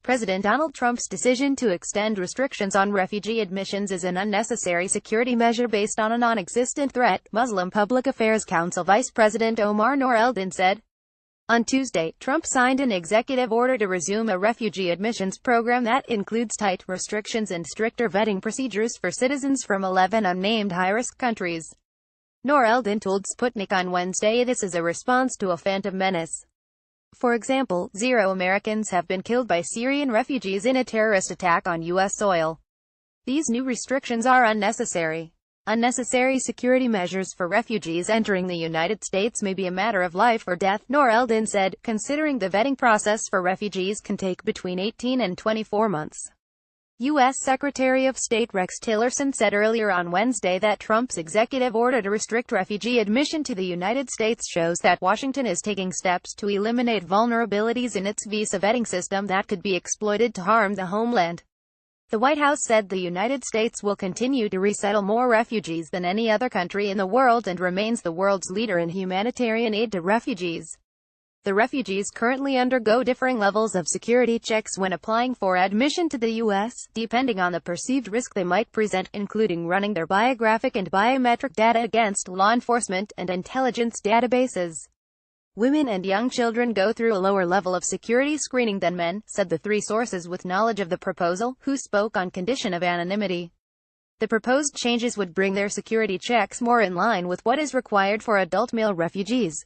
President Donald Trump's decision to extend restrictions on refugee admissions is an unnecessary security measure based on a non-existent threat, Muslim Public Affairs Council Vice President Omar Nur-Eldin said. On Tuesday, Trump signed an executive order to resume a refugee admissions program that includes tight restrictions and stricter vetting procedures for citizens from 11 unnamed high-risk countries. Nur-Eldin told Sputnik on Wednesday this is a response to a phantom menace. For example, 0 Americans have been killed by Syrian refugees in a terrorist attack on U.S. soil. These new restrictions are unnecessary. Unnecessary security measures for refugees entering the United States may be a matter of life or death, Nur-Eldin said, considering the vetting process for refugees can take between 18 and 24 months. U.S. Secretary of State Rex Tillerson said earlier on Wednesday that Trump's executive order to restrict refugee admission to the United States shows that Washington is taking steps to eliminate vulnerabilities in its visa vetting system that could be exploited to harm the homeland. The White House said the United States will continue to resettle more refugees than any other country in the world and remains the world's leader in humanitarian aid to refugees. The refugees currently undergo differing levels of security checks when applying for admission to the U.S., depending on the perceived risk they might present, including running their biographic and biometric data against law enforcement and intelligence databases. Women and young children go through a lower level of security screening than men, said the 3 sources with knowledge of the proposal, who spoke on condition of anonymity. The proposed changes would bring their security checks more in line with what is required for adult male refugees.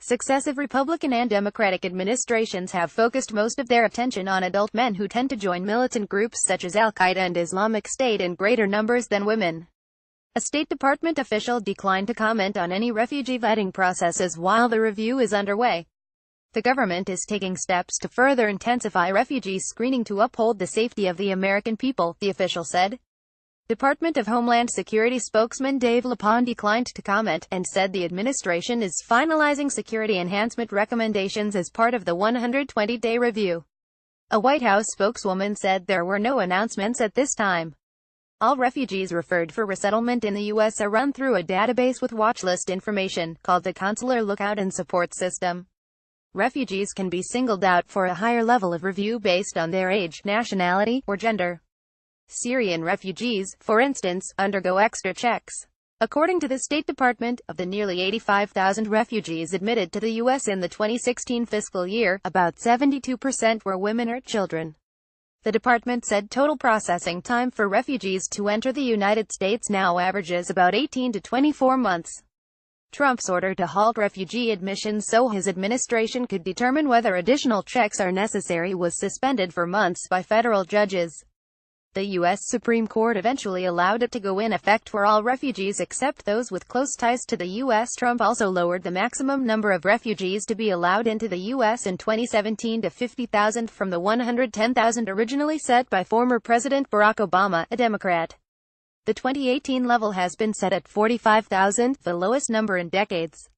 Successive Republican and Democratic administrations have focused most of their attention on adult men who tend to join militant groups such as Al-Qaeda and Islamic State in greater numbers than women. A State Department official declined to comment on any refugee vetting processes while the review is underway. The government is taking steps to further intensify refugee screening to uphold the safety of the American people, the official said. Department of Homeland Security spokesman Dave LaPone declined to comment, and said the administration is finalizing security enhancement recommendations as part of the 120-day review. A White House spokeswoman said there were no announcements at this time. All refugees referred for resettlement in the U.S. are run through a database with watchlist information, called the Consular Lookout and Support System. Refugees can be singled out for a higher level of review based on their age, nationality, or gender. Syrian refugees, for instance, undergo extra checks. According to the State Department, of the nearly 85,000 refugees admitted to the U.S. in the 2016 fiscal year, about 72% were women or children. The department said total processing time for refugees to enter the United States now averages about 18 to 24 months. Trump's order to halt refugee admissions so his administration could determine whether additional checks are necessary was suspended for months by federal judges. The U.S. Supreme Court eventually allowed it to go in effect for all refugees except those with close ties to the U.S. Trump also lowered the maximum number of refugees to be allowed into the U.S. in 2017 to 50,000 from the 110,000 originally set by former President Barack Obama, a Democrat. The 2018 level has been set at 45,000, the lowest number in decades.